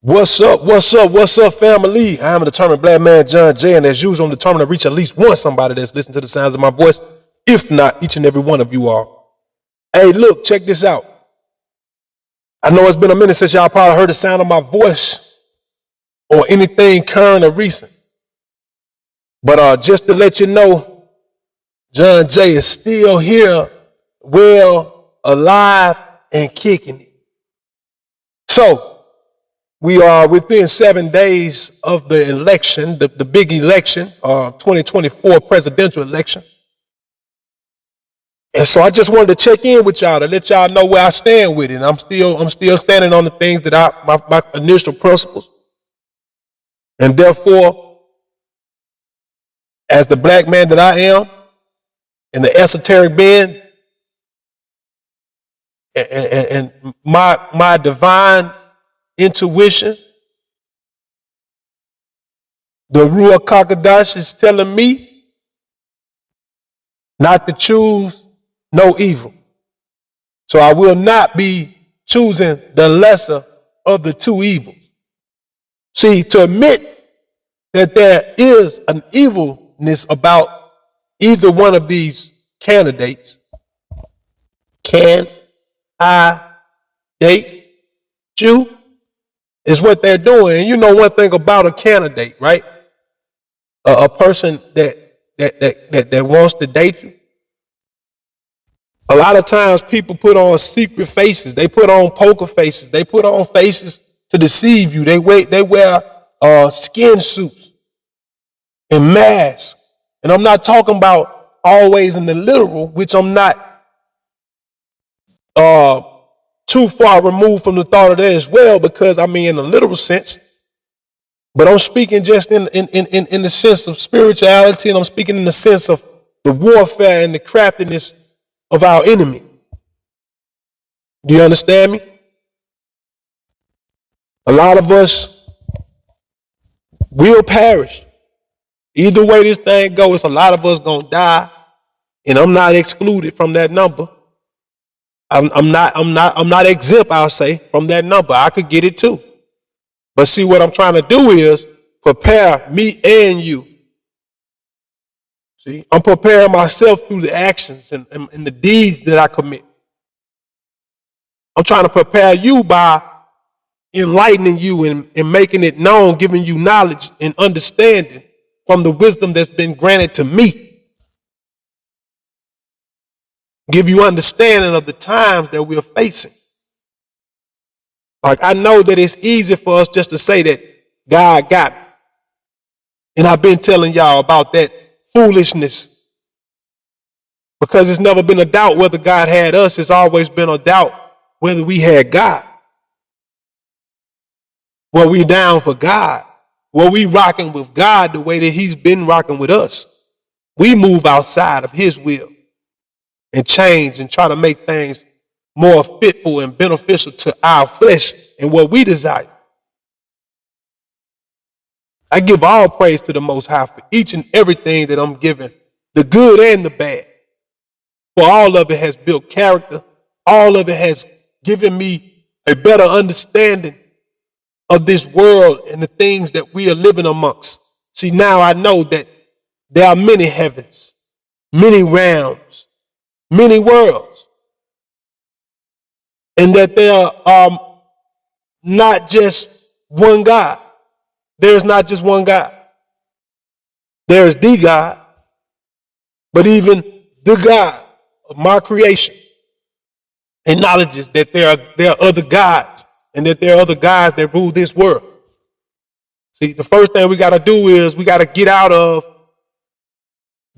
What's up? What's up? What's up, family? I am a determined black man, John Jay, and as usual, I'm determined to reach at least one somebody that's listening to the sounds of my voice, if not each and every one of you all. Hey, look, check this out. I know it's been a minute since y'all probably heard the sound of my voice or anything current or recent. But just to let you know, John Jay is still here, well, alive, and kicking it. So, we are within 7 days of the election, the big election, 2024 presidential election. And so I just wanted to check in with y'all to let y'all know where I stand with it. I'm still standing on the things that my initial principles. And therefore, as the black man that I am, and the esoteric being, and my divine intuition, the Ruach HaKodesh is telling me not to choose no evil. So I will not be choosing the lesser of the two evils. See, to admit that there is an evilness about either one of these candidates, can I date you? Is what they're doing. And you know one thing about a candidate, right? A person that wants to date you. A lot of times people put on secret faces. They put on poker faces. They put on faces to deceive you. They wear skin suits and masks. And I'm not talking about always in the literal, which I'm not too far removed from the thought of that as well, because I mean in a literal sense, but I'm speaking just in the sense of spirituality, and I'm speaking in the sense of the warfare and the craftiness of our enemy. Do you understand me? A lot of us will perish. Either way this thing goes, a lot of us gonna die, and I'm not excluded from that number. I'm not exempt, I'll say, from that number. I could get it too. But see, what I'm trying to do is prepare me and you. See, I'm preparing myself through the actions and the deeds that I commit. I'm trying to prepare you by enlightening you and making it known, giving you knowledge and understanding from the wisdom that's been granted to me. Give you understanding of the times that we're facing. Like, I know that it's easy for us just to say that God got me. And I've been telling y'all about that foolishness, because it's never been a doubt whether God had us. It's always been a doubt whether we had God. Were we down for God? Were we rocking with God the way that he's been rocking with us? We move outside of his will and change and try to make things more fitful and beneficial to our flesh and what we desire. I give all praise to the Most High for each and everything that I'm given, the good and the bad. For all of it has built character. All of it has given me a better understanding of this world and the things that we are living amongst. See, now I know that there are many heavens, many realms, many worlds, and that there are not just one God. There's not just one God. There is the God, but even the God of my creation acknowledges that there are other gods, and that there are other gods that rule this world. See, the first thing we got to do is we got to get out of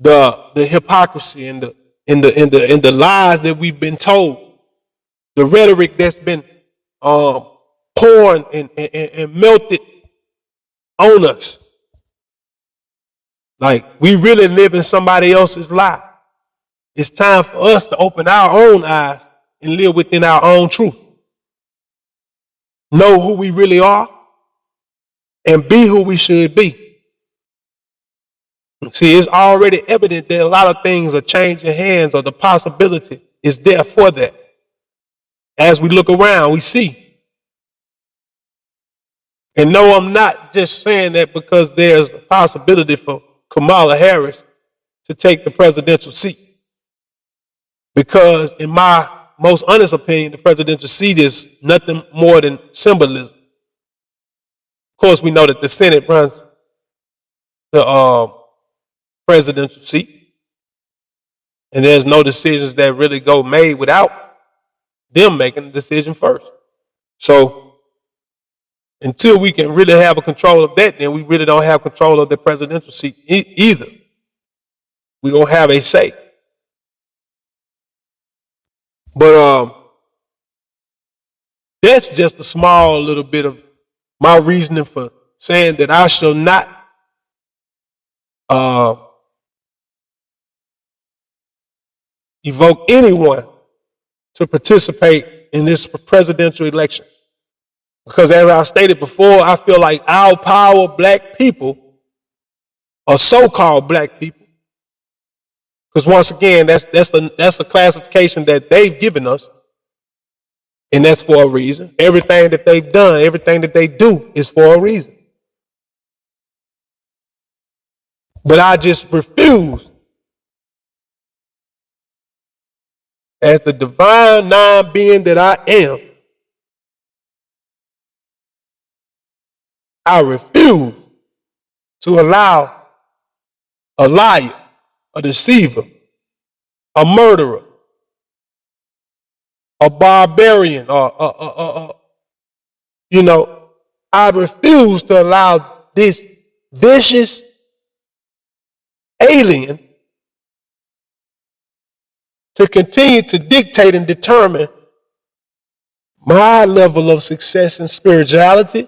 the hypocrisy and the lies that we've been told, the rhetoric that's been poured and melted on us. Like, we really live in somebody else's lie. It's time for us to open our own eyes and live within our own truth. Know who we really are and be who we should be. See, it's already evident that a lot of things are changing hands, or the possibility is there for that. As we look around, we see And no, I'm not just saying that because there's a possibility for Kamala Harris to take the presidential seat. Because in my most honest opinion, the presidential seat is nothing more than symbolism. Of course, we know that the Senate runs the presidential seat. And there's no decisions that really go made without them making the decision first. So until we can really have a control of that, then we really don't have control of the presidential seat either. We don't have a say. But that's just a small little bit of my reasoning for saying that I shall not evoke anyone to participate in this presidential election. Because as I stated before, I feel like our power black people, or so-called black people, because once again, that's the classification that they've given us, and that's for a reason. Everything that they've done, everything that they do is for a reason. But I just refuse, as the divine non-being that I am, I refuse to allow a liar, a deceiver, a murderer, a barbarian, I refuse to allow this vicious alien to continue to dictate and determine my level of success in spirituality,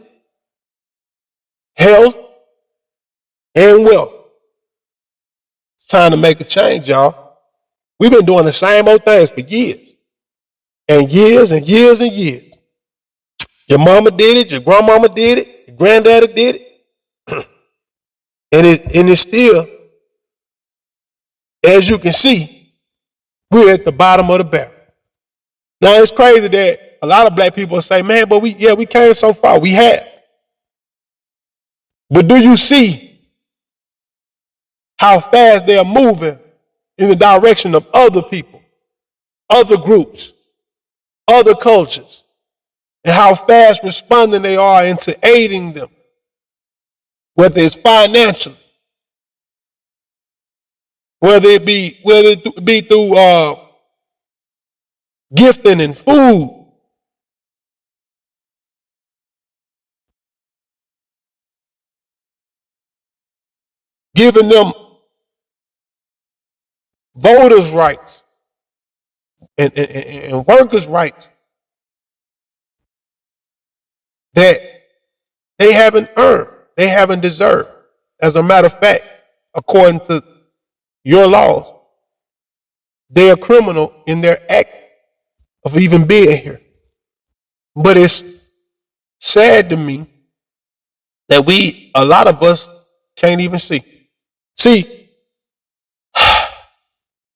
health, and wealth. It's time to make a change, y'all. We've been doing the same old things for years. And years and years and years. Your mama did it, your grandmama did it, your granddaddy did it. and it's still, as you can see, we're at the bottom of the barrel. Now it's crazy that a lot of black people say, man, but we came so far. We have. But do you see how fast they are moving in the direction of other people, other groups, other cultures, and how fast responding they are into aiding them, whether it's financially, whether it be through gifting and food, giving them voters' rights and workers' rights that they haven't earned, they haven't deserved. As a matter of fact, according to your laws, they are criminal in their act of even being here. But it's sad to me that a lot of us can't even see. See,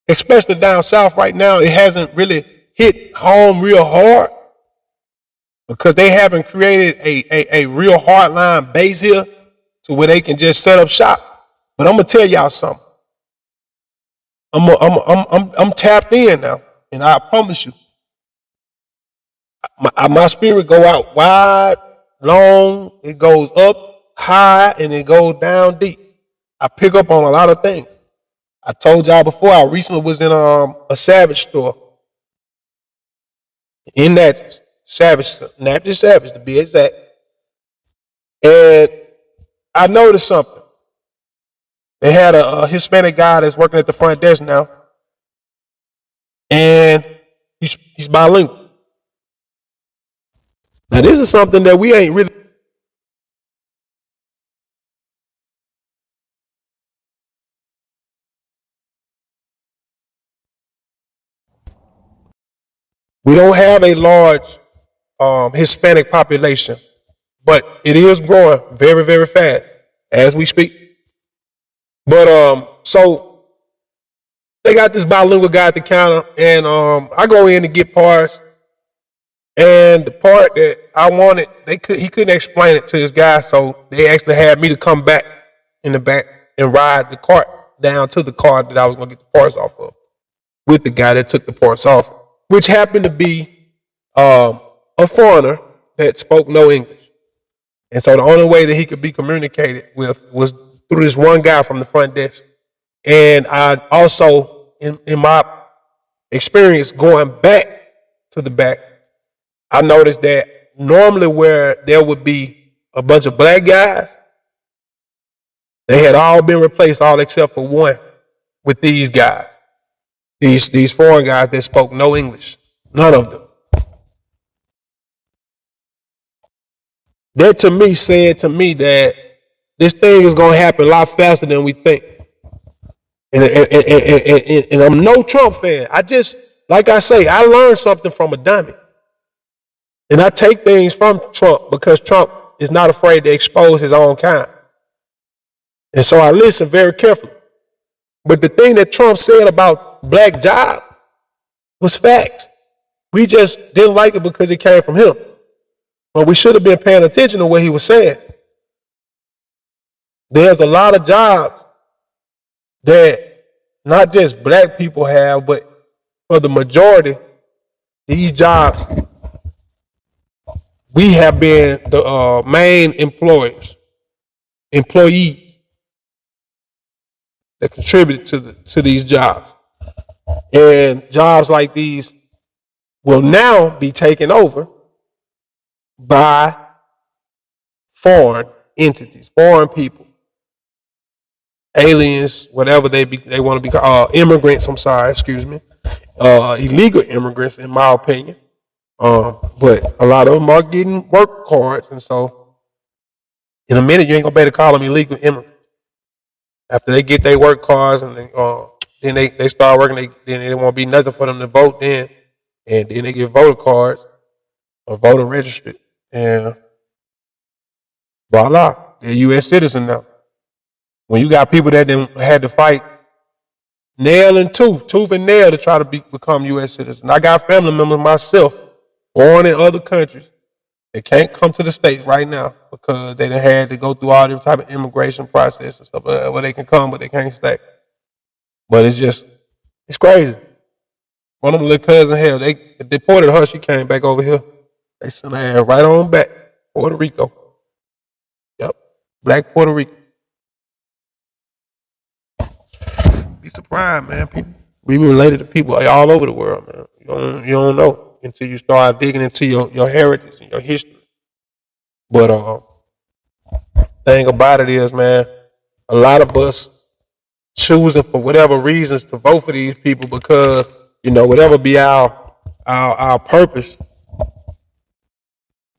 especially down south right now, it hasn't really hit home real hard because they haven't created a real hardline base here to where they can just set up shop. But I'm gonna tell y'all something. I'm tapped in now, and I promise you, my spirit go out wide, long, it goes up high, and it goes down deep. I pick up on a lot of things. I told y'all before, I recently was in a Savage store. In that Natchez Savage to be exact. And I noticed something. They had a Hispanic guy that's working at the front desk now. And he's bilingual. Now this is something that we ain't really we don't have a large Hispanic population, but it is growing very, very fast as we speak. But so they got this bilingual guy at the counter, and I go in to get parts, And the part that I wanted, he couldn't explain it to his guy, so they actually had me to come back in the back and ride the cart down to the car that I was gonna get the parts off of with the guy that took the parts off, which happened to be a foreigner that spoke no English. And so the only way that he could be communicated with was through this one guy from the front desk. And I also, in my experience going back to the back, I noticed that normally where there would be a bunch of black guys, they had all been replaced, all except for one, with these guys, these foreign guys that spoke no English, none of them. That to me said to me that this thing is going to happen a lot faster than we think. And I'm no Trump fan. I just, like I say, I learned something from a dummy. And I take things from Trump because Trump is not afraid to expose his own kind. And so I listen very carefully. But the thing that Trump said about black jobs was fact. We just didn't like it because it came from him. But we should have been paying attention to what he was saying. There's a lot of jobs that not just black people have, but for the majority, these jobs, we have been the main employees that contribute to these jobs. And jobs like these will now be taken over by foreign entities, foreign people, aliens, whatever they want to be called, immigrants. I'm sorry, excuse me, illegal immigrants, in my opinion. But a lot of them are getting work cards, and so in a minute you ain't gonna be able to call them illegal immigrants. After they get their work cards and then they start working, then it won't be nothing for them to vote then, and then they get voter cards or voter registered, and voila, they're a U.S. citizen now. When you got people that then had to fight nail and tooth and nail to try to become U.S. citizens. I got family members myself born in other countries that can't come to the States right now because they done had to go through all different type of immigration process and stuff where they can come but they can't stay. But it's crazy. One of them little cousin, hell, they deported her. She came back over here. They sent her right on back, Puerto Rico. Yep, black Puerto Rico. Be surprised, man. People, we related to people all over the world, man. You don't know until you start digging into your heritage and your history. But thing about it is, man, a lot of us choosing for whatever reasons to vote for these people because whatever be our purpose.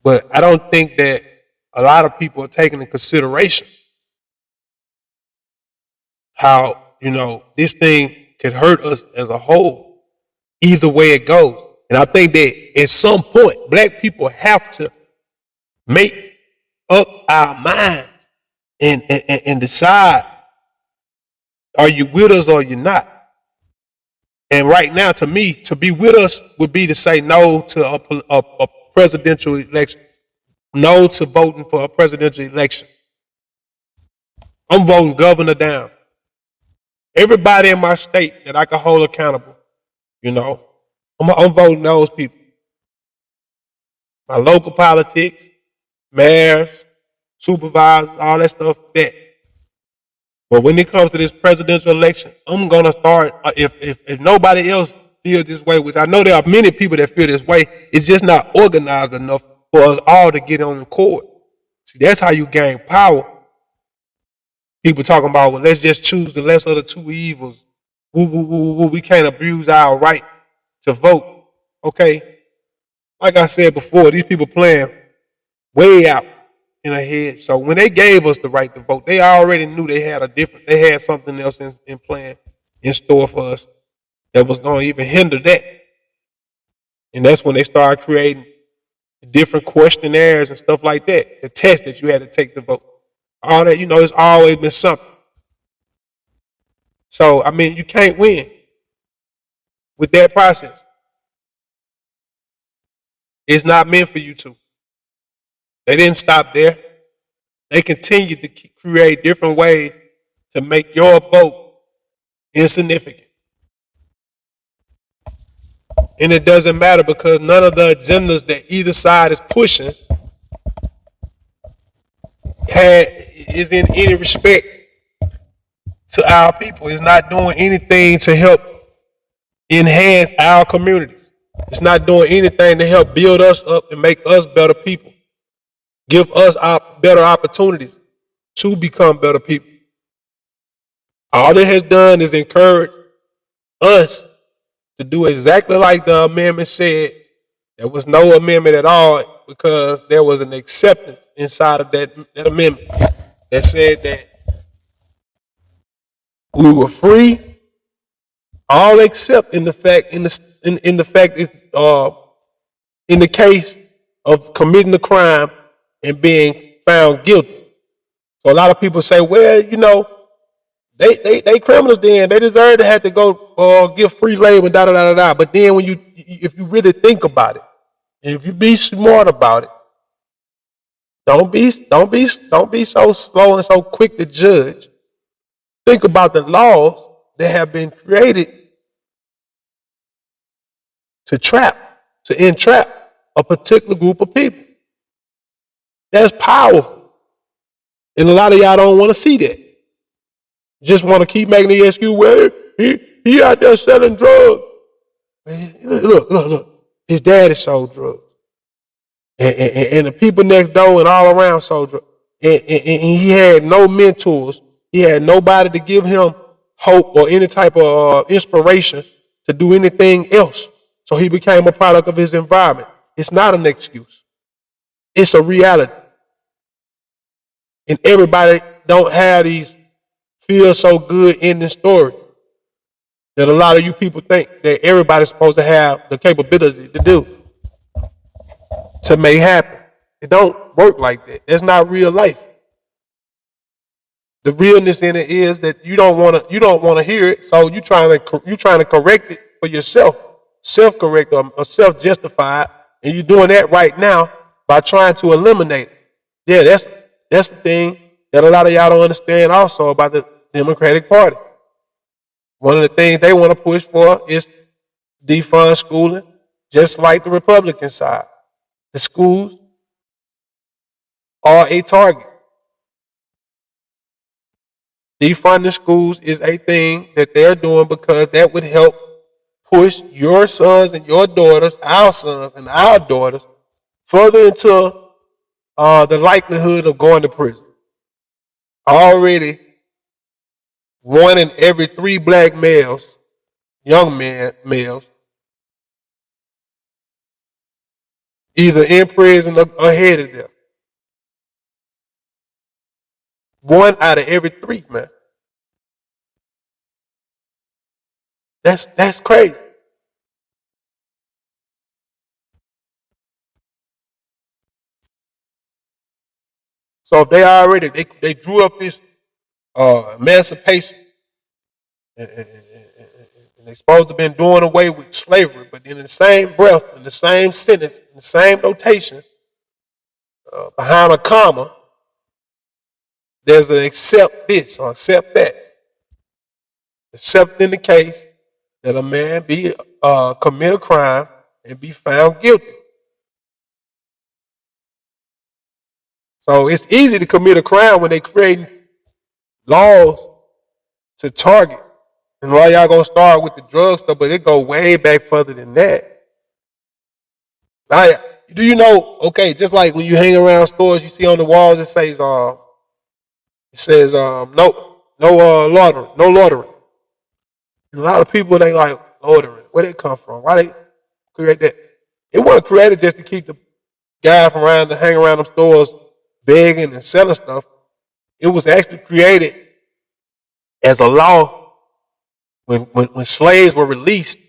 But I don't think that a lot of people are taking into consideration how this thing could hurt us as a whole, either way it goes. And I think that at some point, black people have to make up our minds and decide, are you with us or you're not? And right now, to me, to be with us would be to say no to a presidential election, no to voting for a presidential election. I'm voting governor down. Everybody in my state that I can hold accountable, I'm voting those people. My local politics, mayors, supervisors, all that stuff, that. But when it comes to this presidential election, I'm going to start, if nobody else feels this way, which I know there are many people that feel this way, it's just not organized enough for us all to get on the court. See, that's how you gain power. People talking about, well, let's just choose the lesser of the two evils. We can't abuse our right to vote. Okay. Like I said before, these people playing way out in ahead. So when they gave us the right to vote, they already knew they had something else in plan, in store for us that was going to even hinder that. And that's when they started creating different questionnaires and stuff like that, the test that you had to take to vote. All that, it's always been something. So, you can't win with that process. It's not meant for you to. They didn't stop there. They continued to create different ways to make your vote insignificant. And it doesn't matter because none of the agendas that either side is pushing is in any respect to our people. It's not doing anything to help enhance our communities. It's not doing anything to help build us up and make us better people. Give us better opportunities to become better people. All it has done is encourage us to do exactly like the amendment said. There was no amendment at all because there was an acceptance inside of that amendment that said that we were free, all except in the fact in the case of committing a crime and being found guilty. So a lot of people say, well, they criminals then. They deserve to have to go give free labor, da da da da. But then if you really think about it, and if you be smart about it, don't be so slow and so quick to judge. Think about the laws that have been created to entrap a particular group of people. That's powerful. And a lot of y'all don't want to see that. Just want to keep making the excuse, well, he out there selling drugs. Man, look. His daddy sold drugs. And the people next door and all around sold drugs. And he had no mentors. He had nobody to give him hope or any type of inspiration to do anything else. So he became a product of his environment. It's not an excuse. It's a reality. And everybody don't have these feel so good ending stories that a lot of you people think that everybody's supposed to have the capability to do, to make happen. It don't work like that. That's not real life. The realness in it is that you don't want to hear it, so you're trying to correct it for yourself, self-correct or self-justified, and you're doing that right now by trying to eliminate it. Yeah, that's the thing that a lot of y'all don't understand also about the Democratic Party. One of the things they want to push for is defund schooling, just like the Republican side. The schools are a target. Defunding schools is a thing that they're doing because that would help push your sons and your daughters, our sons and our daughters, further into the likelihood of going to prison. Already, 1 in every 3 black males, young males, either in prison or headed there. 1 out of every 3, man. That's crazy. So if they drew up this emancipation, and they're supposed to have been doing away with slavery, but in the same breath, in the same sentence, in the same notation, behind a comma, there's an accept this or accept that. Except in the case that a man commit a crime and be found guilty. So it's easy to commit a crime when they create laws to target. And why y'all gonna start with the drug stuff, but it go way back further than that. Do you know? Okay, just like when you hang around stores, you see on the walls it says no loitering. And a lot of people they like loitering. Where they come from? Why they create that? It wasn't created just to keep the guy from around to hang around them stores begging and selling stuff. It was actually created as a law when slaves were released,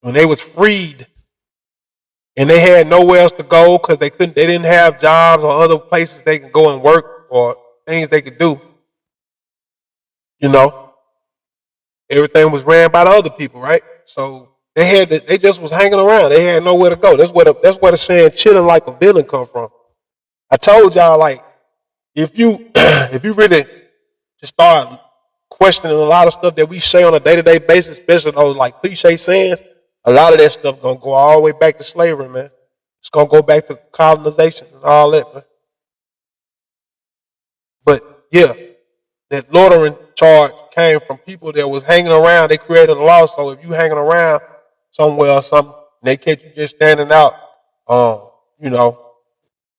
when they was freed, and they had nowhere else to go because they didn't have jobs or other places they could go and work or things they could do. Everything was ran by the other people, right? So They just was hanging around. They had nowhere to go. That's where the saying chilling like a villain come from. I told y'all, like, if you if you really just start questioning a lot of stuff that we say on a day-to-day basis, especially those like cliche sayings, a lot of that stuff gonna go all the way back to slavery, man. It's gonna go back to colonization and all that, man. But yeah, that loitering charge came from people that was hanging around. They created a law, so if you hanging around somewhere or something, and they catch you just standing out, you know,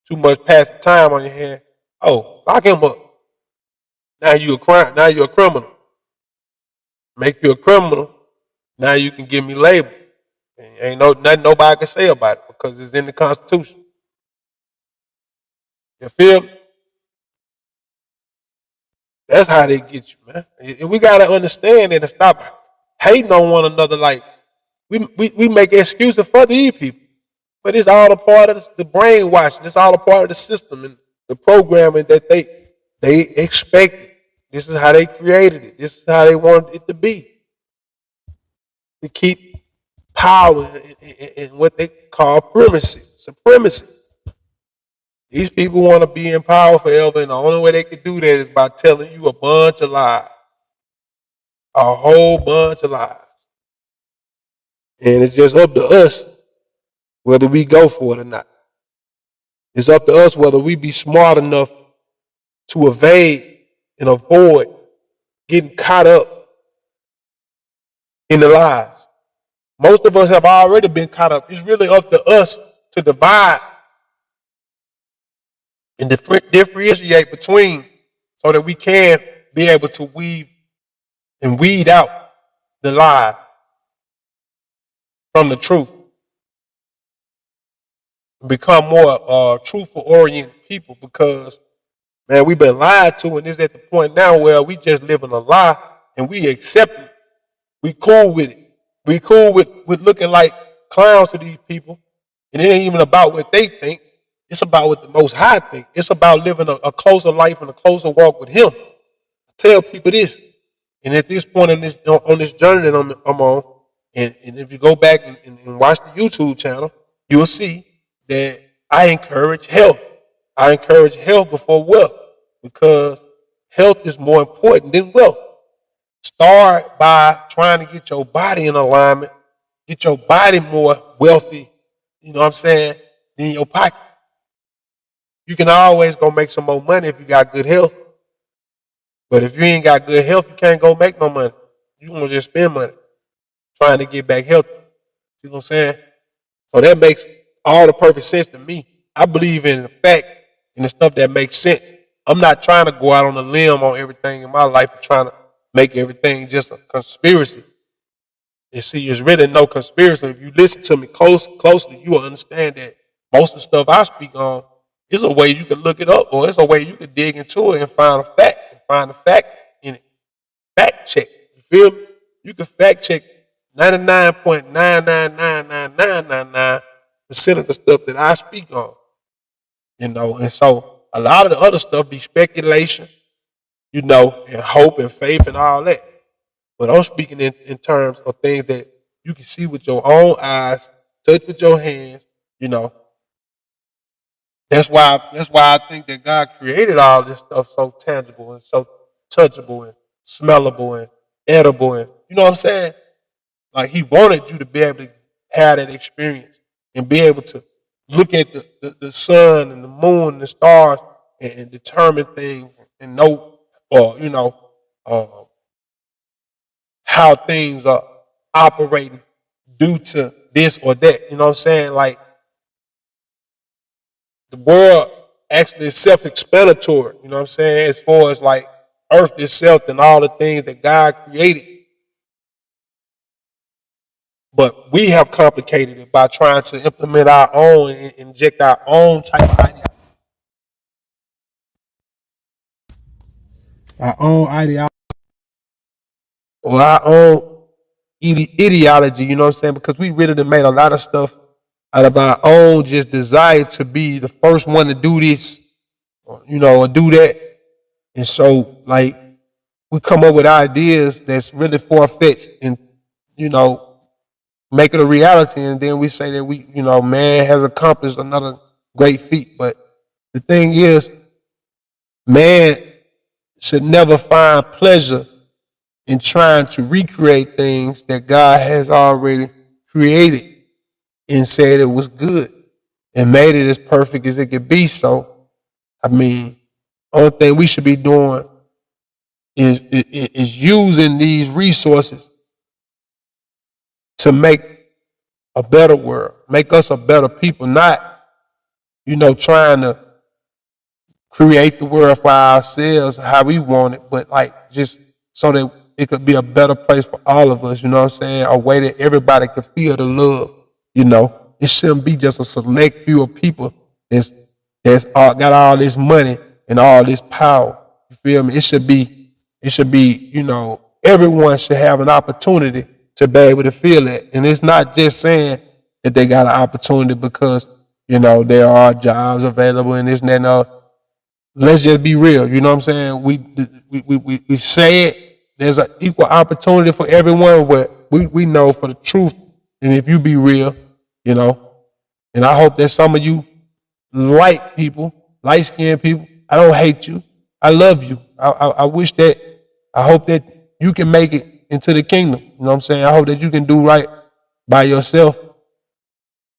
too much passing time on your hand, oh, lock him up. Now you a crime. Now you're a criminal. Make you a criminal. Now you can give me label. And ain't nothing nobody can say about it because it's in the Constitution. You feel me? That's how they get you, man. And we gotta understand it and stop hating on one another. Like we make excuses for these people, but it's all a part of the brainwashing. It's all a part of the system and the programming that they expected. This is how they created it. This is how they wanted it to be. To keep power in what they call supremacy. These people want to be in power forever, and the only way they can do that is by telling you a bunch of lies. A whole bunch of lies. And it's just up to us whether we go for it or not. It's up to us whether we be smart enough to evade and avoid getting caught up in the lies. Most of us have already been caught up. It's really up to us to divide and differentiate between so that we can be able to weave and weed out the lie from the truth. Become more truthful oriented people because, man, we've been lied to, and it's at the point now where we just live in a lie and we accept it. We cool with it. We cool with looking like clowns to these people. And it ain't even about what they think. It's about what the Most High think. It's about living a closer life and a closer walk with Him. I tell people this. And at this point on this journey that I'm on, and if you go back and watch the YouTube channel, you'll see that I encourage health. I encourage health before wealth because health is more important than wealth. Start by trying to get your body in alignment, get your body more wealthy, you know what I'm saying, than your pocket. You can always go make some more money if you got good health. But if you ain't got good health, you can't go make no money. You gonna just spend money trying to get back healthy. See what I'm saying? So that makes all the perfect sense to me. I believe in the facts and the stuff that makes sense. I'm not trying to go out on a limb on everything in my life and trying to make everything just a conspiracy. You see, there's really no conspiracy. If you listen to me closely, you will understand that most of the stuff I speak on is a way you can look it up, or it's a way you can dig into it and find a fact, in it. Fact check. You feel me? You can fact check 99.9999999% of the stuff that I speak on. You know, and so a lot of the other stuff be speculation, you know, and hope and faith and all that. But I'm speaking in terms of things that you can see with your own eyes, touch with your hands, you know. That's why I think that God created all this stuff so tangible and so touchable and smellable and edible, and you know what I'm saying? Like He wanted you to be able to have that experience and be able to look at the sun and the moon and the stars and determine things and know, or you know, how things are operating due to this or that. You know what I'm saying? Like the world actually is self-explanatory. You know what I'm saying? As far as like Earth itself and all the things that God created. But we have complicated it by trying to implement our own and inject our own type of ideology. Our own ideology. Or our own ideology, you know what I'm saying? Because we really done made a lot of stuff out of our own just desire to be the first one to do this, or, you know, or do that. And so, like, we come up with ideas that's really far-fetched and, you know, make it a reality, and then we say that man has accomplished another great feat. But the thing is, man should never find pleasure in trying to recreate things that God has already created and said it was good and made it as perfect as it could be. So, I mean, only thing we should be doing is using these resources to make a better world, make us a better people, not, trying to create the world for ourselves how we want it, but like just so that it could be a better place for all of us, you know what I'm saying? A way that everybody could feel the love, It shouldn't be just a select few of people that's got all this money and all this power. You feel me? It should be, everyone should have an opportunity to be able to feel it. And it's not just saying that they got an opportunity because, there are jobs available and this and that and all. Let's just be real. You know what I'm saying? We say it. There's an equal opportunity for everyone, but we know for the truth. And if you be real, and I hope that some of you light skinned people, I don't hate you. I love you. I wish that, I hope that you can make it into the kingdom. You know what I'm saying? I hope that you can do right by yourself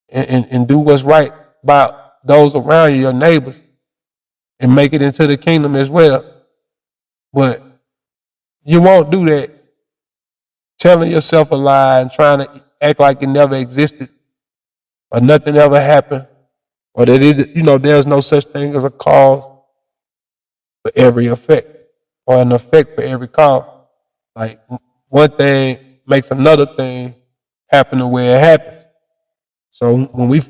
and do what's right by those around you, your neighbors, and make it into the kingdom as well. But you won't do that telling yourself a lie and trying to act like it never existed or nothing ever happened or that there's no such thing as a cause for every effect or an effect for every cause. Like one thing makes another thing happen the way it happens. So when we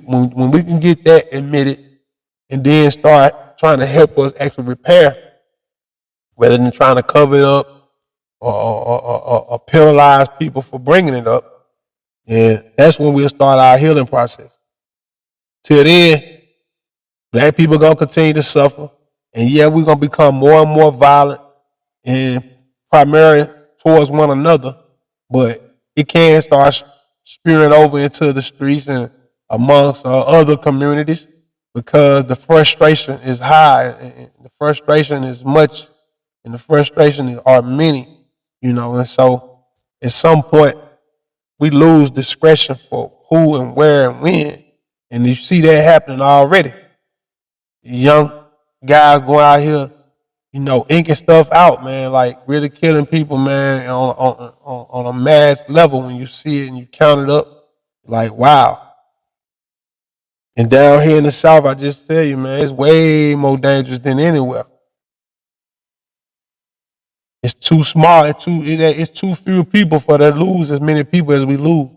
can get that admitted and then start trying to help us actually repair, rather than trying to cover it up or penalize people for bringing it up, and that's when we'll start our healing process. Till then, black people gonna continue to suffer, and yeah, we're gonna become more and more violent and primarily towards one another, but it can start spewing over into the streets and amongst other communities because the frustration is high and the frustration is much and the frustration are many, and so at some point we lose discretion for who and where and when. And you see that happening already. Young guys going out here, inking stuff out, man, like really killing people, man, on a mass level. When you see it and you count it up, like, wow. And down here in the South, I just tell you, man, it's way more dangerous than anywhere. It's too small. It's too few people for to lose as many people as we lose.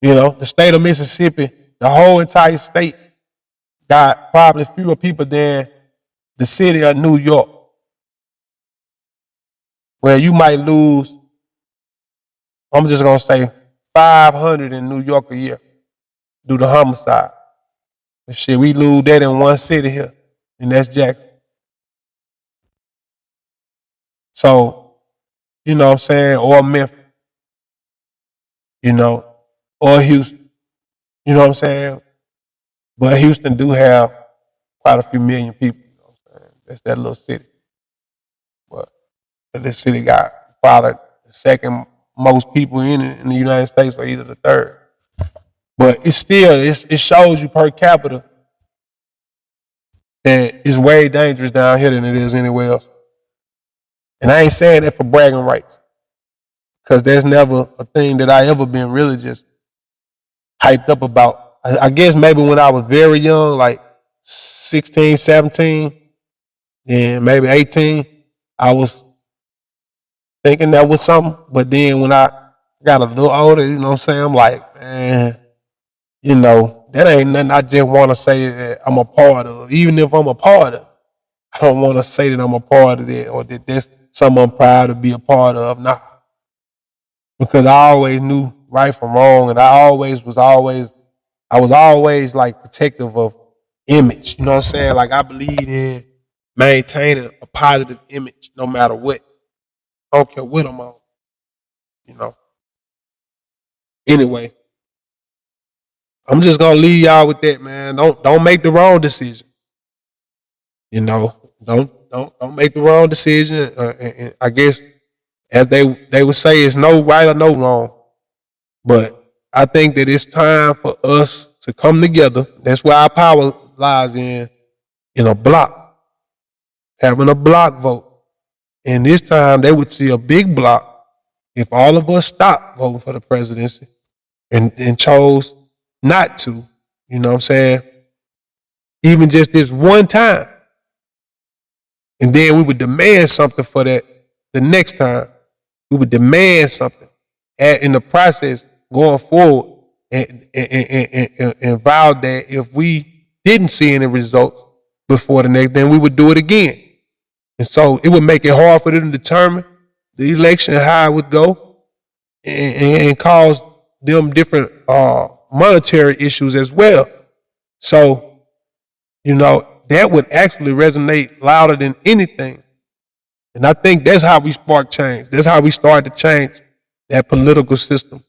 The state of Mississippi, the whole entire state, got probably fewer people than the city of New York, where you might lose, I'm just going to say 500 in New York a year due to homicide. And shit, we lose that in one city here, and that's Jackson. So, you know what I'm saying, or Memphis, or Houston, you know what I'm saying? But Houston do have quite a few million people, you know what I'm saying? That's that little city. But this city got probably the second most people in the United States, or either the third. But it shows you per capita that it's way dangerous down here than it is anywhere else. And I ain't saying that for bragging rights, because there's never a thing that I ever been really just hyped up about. I guess maybe when I was very young, like 16, 17, and maybe 18, I was thinking that was something. But then when I got a little older, you know what I'm saying, I'm like, man, that ain't nothing I just want to say that I'm a part of. Even if I'm a part of it, I don't want to say that I'm a part of it or that that's something I'm proud to be a part of. Nah. Because I always knew right from wrong, and I was always like protective of image. You know what I'm saying? Like I believe in maintaining a positive image no matter what. I don't care what I'm on. Anyway, I'm just gonna leave y'all with that, man. Don't make the wrong decision. You know, don't make the wrong decision. And I guess as they would say, it's no right or no wrong. But I think that it's time for us to come together. That's where our power lies in a block, having a block vote. And this time they would see a big block if all of us stopped voting for the presidency and chose not to. You know what I'm saying? Even just this one time. And then we would demand something for that the next time. We would demand something. And in the process, going forward, and vow that if we didn't see any results before the next, then we would do it again. And so it would make it hard for them to determine the election, how it would go, and cause them different monetary issues as well. So, that would actually resonate louder than anything. And I think that's how we spark change. That's how we start to change that political system.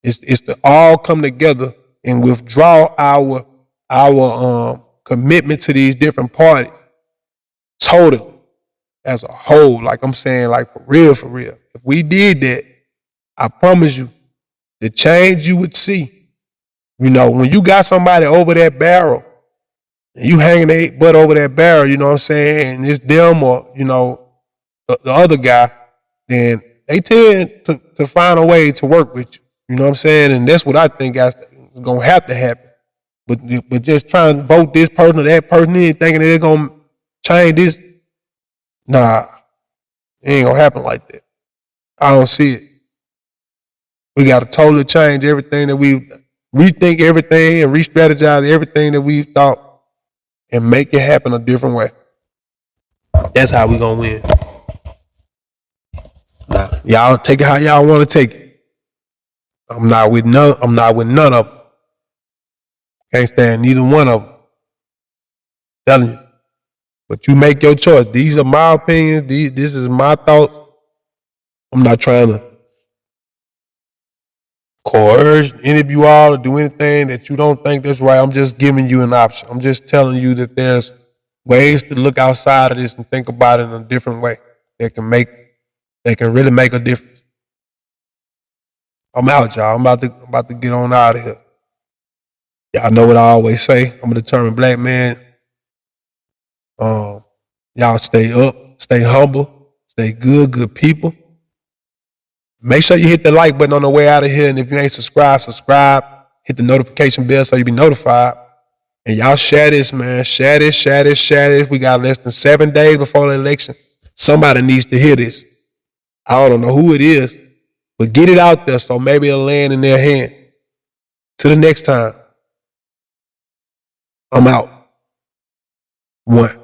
It's to all come together and withdraw our commitment to these different parties totally as a whole. Like I'm saying, like for real. If we did that, I promise you, the change you would see, when you got somebody over that barrel, and you hanging their butt over that barrel, you know what I'm saying, and it's them or, the other guy, then they tend to find a way to work with you. You know what I'm saying? And that's what I think is going to have to happen. But just trying to vote this person or that person in thinking that they're going to change this, nah, it ain't going to happen like that. I don't see it. We got to totally change everything that rethink everything and re-strategize everything that we've thought and make it happen a different way. That's how we going to win. Now, y'all take it how y'all want to take it. I'm not with none of them. Can't stand neither one of them. Telling you. But you make your choice. These are my opinions. This is my thoughts. I'm not trying to coerce any of you all to do anything that you don't think that's right. I'm just giving you an option. I'm just telling you that there's ways to look outside of this and think about it in a different way that can really make a difference. I'm out, y'all. I'm about to get on out of here. Y'all know what I always say. I'm a determined black man. Y'all stay up, stay humble, stay good people. Make sure you hit the like button on the way out of here. And if you ain't subscribed, subscribe. Hit the notification bell so you be notified. And y'all share this, man. Share this. We got less than 7 days before the election. Somebody needs to hear this. I don't know who it is, but get it out there so maybe it'll land in their hand. Till the next time, I'm out. 1.